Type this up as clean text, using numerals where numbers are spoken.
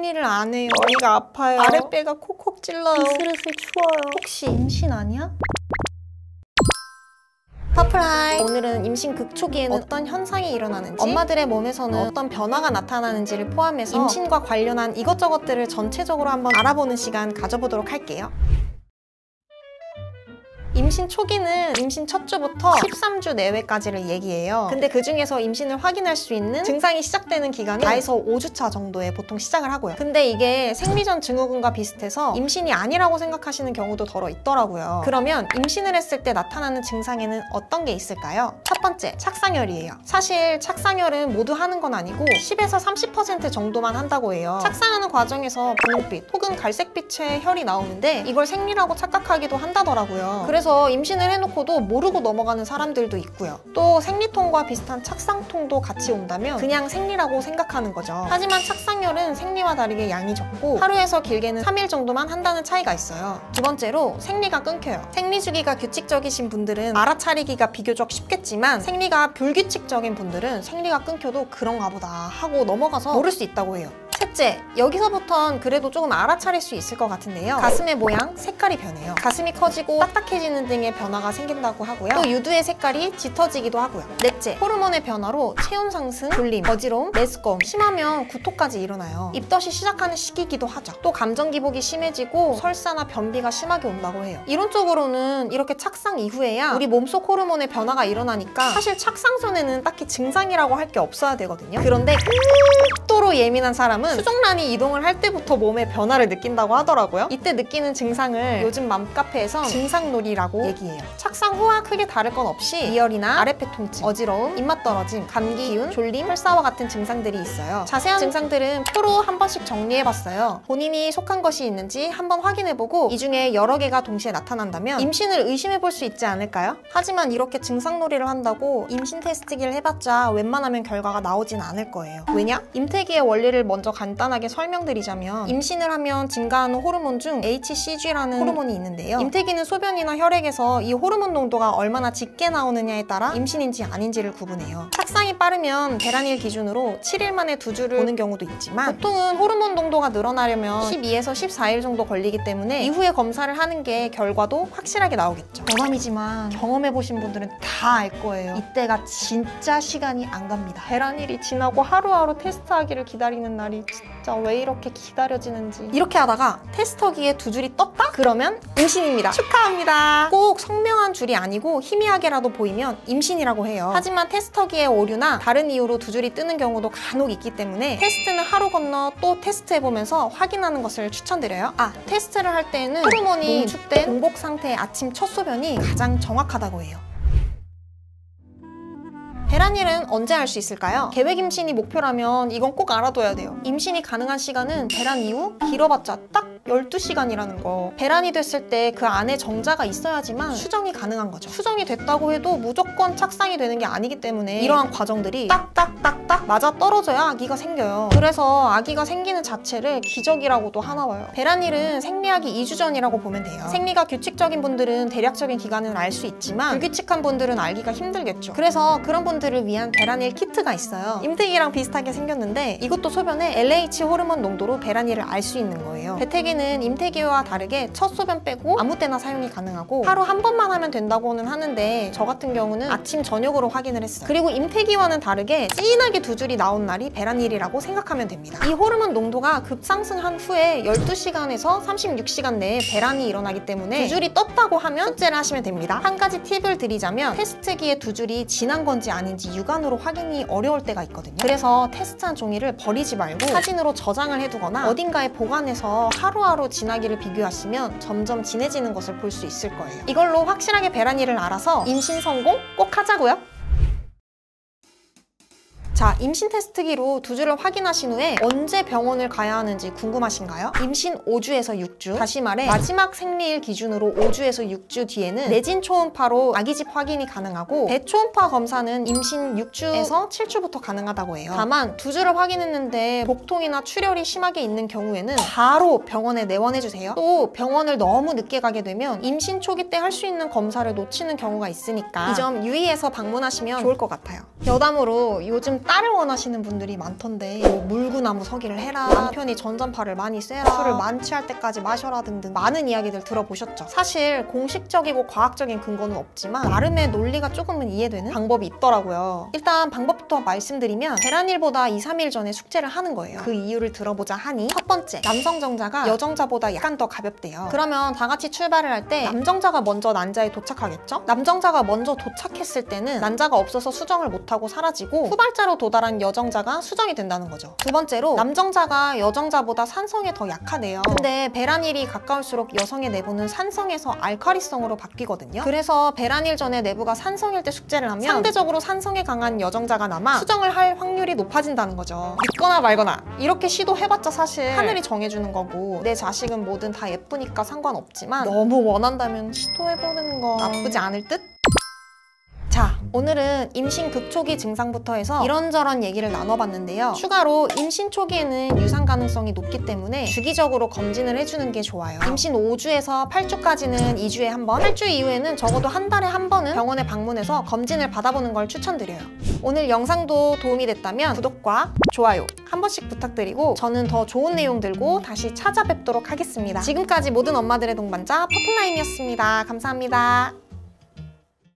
생리를 안 해요. 머리가 아파요. 아랫배가 콕콕 찔러요. 으슬으슬 추워요. 혹시 임신 아니야? 퍼플하이! 오늘은 임신 극초기에는 어떤 현상이 일어나는지, 엄마들의 몸에서는 어떤 변화가 나타나는지를 포함해서 임신과 관련한 이것저것들을 전체적으로 한번 알아보는 시간 가져보도록 할게요. 임신 초기는 임신 첫 주부터 13주 내외까지를 얘기해요. 근데 그 중에서 임신을 확인할 수 있는 증상이 시작되는 기간은 4에서 5주차 정도에 보통 시작을 하고요. 근데 이게 생리전 증후군과 비슷해서 임신이 아니라고 생각하시는 경우도 덜어 있더라고요. 그러면 임신을 했을 때 나타나는 증상에는 어떤 게 있을까요? 첫 번째, 착상혈이에요. 사실 착상혈은 모두 하는 건 아니고 10에서 30% 정도만 한다고 해요. 착상하는 과정에서 분홍빛 혹은 갈색빛의 혈이 나오는데 이걸 생리라고 착각하기도 한다더라고요. 그래서 임신을 해놓고도 모르고 넘어가는 사람들도 있고요. 또 생리통과 비슷한 착상통도 같이 온다면 그냥 생리라고 생각하는 거죠. 하지만 착상혈은 생리와 다르게 양이 적고 하루에서 길게는 3일 정도만 한다는 차이가 있어요. 두 번째로 생리가 끊겨요. 생리 주기가 규칙적이신 분들은 알아차리기가 비교적 쉽겠지만 생리가 불규칙적인 분들은 생리가 끊겨도 그런가 보다 하고 넘어가서 모를 수 있다고 해요. 셋째, 여기서부턴 그래도 조금 알아차릴 수 있을 것 같은데요. 가슴의 모양, 색깔이 변해요. 가슴이 커지고 딱딱해지는 등의 변화가 생긴다고 하고요. 또 유두의 색깔이 짙어지기도 하고요. 넷째, 호르몬의 변화로 체온 상승, 졸림, 어지러움, 메스꺼움, 심하면 구토까지 일어나요. 입덧이 시작하는 시기이기도 하죠. 또 감정 기복이 심해지고 설사나 변비가 심하게 온다고 해요. 이론적으로는 이렇게 착상 이후에야 우리 몸속 호르몬의 변화가 일어나니까 사실 착상 전에는 딱히 증상이라고 할 게 없어야 되거든요. 그런데 극도로 예민한 사람은 수족란이 이동을 할 때부터 몸의 변화를 느낀다고 하더라고요. 이때 느끼는 증상을 요즘 맘카페에서 증상놀이라고 얘기해요. 착상 후와 크게 다를 건 없이 이열이나 아랫배 통증, 어지러움, 입맛 떨어짐, 감기 기운, 졸림, 설사와 같은 증상들이 있어요. 자세한 증상들은 표로 한 번씩 정리해봤어요. 본인이 속한 것이 있는지 한번 확인해보고 이 중에 여러 개가 동시에 나타난다면 임신을 의심해볼 수 있지 않을까요? 하지만 이렇게 증상놀이를 한다고 임신 테스트기를 해봤자 웬만하면 결과가 나오진 않을 거예요. 왜냐? 임태기의 원리를 먼저 간단하게 설명드리자면 임신을 하면 증가하는 호르몬 중 HCG라는 호르몬이 있는데요. 임태기는 소변이나 혈액에서 이 호르몬 농도가 얼마나 짙게 나오느냐에 따라 임신인지 아닌지를 구분해요. 착상이 빠르면 배란일 기준으로 7일 만에 2주를 보는 경우도 있지만 보통은 호르몬 농도가 늘어나려면 12에서 14일 정도 걸리기 때문에 이후에 검사를 하는 게 결과도 확실하게 나오겠죠. 농담이지만 경험해보신 분들은 다 알 거예요. 이때가 진짜 시간이 안 갑니다. 배란일이 지나고 하루하루 테스트하기를 기다리는 날이 진짜 왜 이렇게 기다려지는지. 이렇게 하다가 테스터기에 2줄이 떴다? 그러면 임신입니다. 축하합니다. 꼭 성명한 줄이 아니고 희미하게라도 보이면 임신이라고 해요. 하지만 테스터기에 오류나 다른 이유로 2줄이 뜨는 경우도 간혹 있기 때문에 테스트는 하루 건너 또 테스트해보면서 확인하는 것을 추천드려요. 테스트를 할 때에는 호르몬이 농축된 공복 상태의 아침 첫 소변이 가장 정확하다고 해요. 배란일은 언제 할 수 있을까요? 계획 임신이 목표라면 이건 꼭 알아둬야 돼요. 임신이 가능한 시간은 배란 이후 길어봤자 딱 12시간이라는 거. 배란이 됐을 때 그 안에 정자가 있어야지만 수정이 가능한 거죠. 수정이 됐다고 해도 무조건 착상이 되는 게 아니기 때문에 이러한 과정들이 딱딱딱딱 맞아 떨어져야 아기가 생겨요. 그래서 아기가 생기는 자체를 기적이라고도 하나 봐요. 배란일은 생리하기 2주 전이라고 보면 돼요. 생리가 규칙적인 분들은 대략적인 기간을 알 수 있지만 불규칙한 분들은 알기가 힘들겠죠. 그래서 그런 분들을 위한 배란일 키트가 있어요. 임태기랑 비슷하게 생겼는데 이것도 소변의 LH 호르몬 농도로 배란일을 알 수 있는 거예요. 배태기는 임태기와 다르게 첫 소변 빼고 아무 때나 사용이 가능하고 하루 한 번만 하면 된다고는 하는데 저 같은 경우는 아침 저녁으로 확인을 했어요. 그리고 임태기와는 다르게 진하게 2줄이 나온 날이 배란일이라고 생각하면 됩니다. 이 호르몬 농도가 급상승한 후에 12시간에서 36시간 내에 배란이 일어나기 때문에 2줄이 떴다고 하면 숙제를 하시면 됩니다. 한 가지 팁을 드리자면 테스트기에 2줄이 진한 건지 아닌지 육안으로 확인이 어려울 때가 있거든요. 그래서 테스트한 종이를 버리지 말고 사진으로 저장을 해두거나 어딘가에 보관해서 하루하루 진하기를 비교하시면 점점 진해지는 것을 볼 수 있을 거예요. 이걸로 확실하게 배란일을 알아서 임신 성공 꼭 하자고요. 자, 임신 테스트기로 2주를 확인하신 후에 언제 병원을 가야 하는지 궁금하신가요? 임신 5주에서 6주, 다시 말해 마지막 생리일 기준으로 5주에서 6주 뒤에는 내진 초음파로 아기집 확인이 가능하고 대초음파 검사는 임신 6주에서 7주부터 가능하다고 해요. 다만 2주를 확인했는데 복통이나 출혈이 심하게 있는 경우에는 바로 병원에 내원해주세요. 또 병원을 너무 늦게 가게 되면 임신 초기 때 할 수 있는 검사를 놓치는 경우가 있으니까 이 점 유의해서 방문하시면 좋을 것 같아요. 여담으로 요즘 딸을 원하시는 분들이 많던데 뭐 물구나무 서기를 해라, 남편이 전전파를 많이 쐬라, 술을 만취할 때까지 마셔라 등등 많은 이야기들 들어보셨죠? 사실 공식적이고 과학적인 근거는 없지만 나름의 논리가 조금은 이해되는 방법이 있더라고요. 일단 방법부터 말씀드리면 배란일보다 2, 3일 전에 숙제를 하는 거예요. 그 이유를 들어보자 하니 첫 번째, 남성 정자가 여정자보다 약간 더 가볍대요. 그러면 다 같이 출발을 할 때 남정자가 먼저 난자에 도착하겠죠? 남정자가 먼저 도착했을 때는 난자가 없어서 수정을 못하고 사라지고 후발자로 도달한 여정자가 수정이 된다는 거죠. 두 번째로 남정자가 여정자보다 산성에 더 약하대요. 근데 배란일이 가까울수록 여성의 내부는 산성에서 알카리성으로 바뀌거든요. 그래서 배란일 전에 내부가 산성일 때 숙제를 하면 상대적으로 산성에 강한 여정자가 남아 수정을 할 확률이 높아진다는 거죠. 믿거나 말거나 이렇게 시도해봤자 사실 하늘이 정해주는 거고 내 자식은 뭐든 다 예쁘니까 상관없지만 너무 원한다면 시도해보는 건 나쁘지 않을 듯? 자, 오늘은 임신 극초기 증상부터 해서 이런저런 얘기를 나눠봤는데요. 추가로 임신 초기에는 유산 가능성이 높기 때문에 주기적으로 검진을 해주는 게 좋아요. 임신 5주에서 8주까지는 2주에 한 번, 8주 이후에는 적어도 한 달에 한 번은 병원에 방문해서 검진을 받아보는 걸 추천드려요. 오늘 영상도 도움이 됐다면 구독과 좋아요 한 번씩 부탁드리고 저는 더 좋은 내용 들고 다시 찾아뵙도록 하겠습니다. 지금까지 모든 엄마들의 동반자 퍼플라임이었습니다. 감사합니다.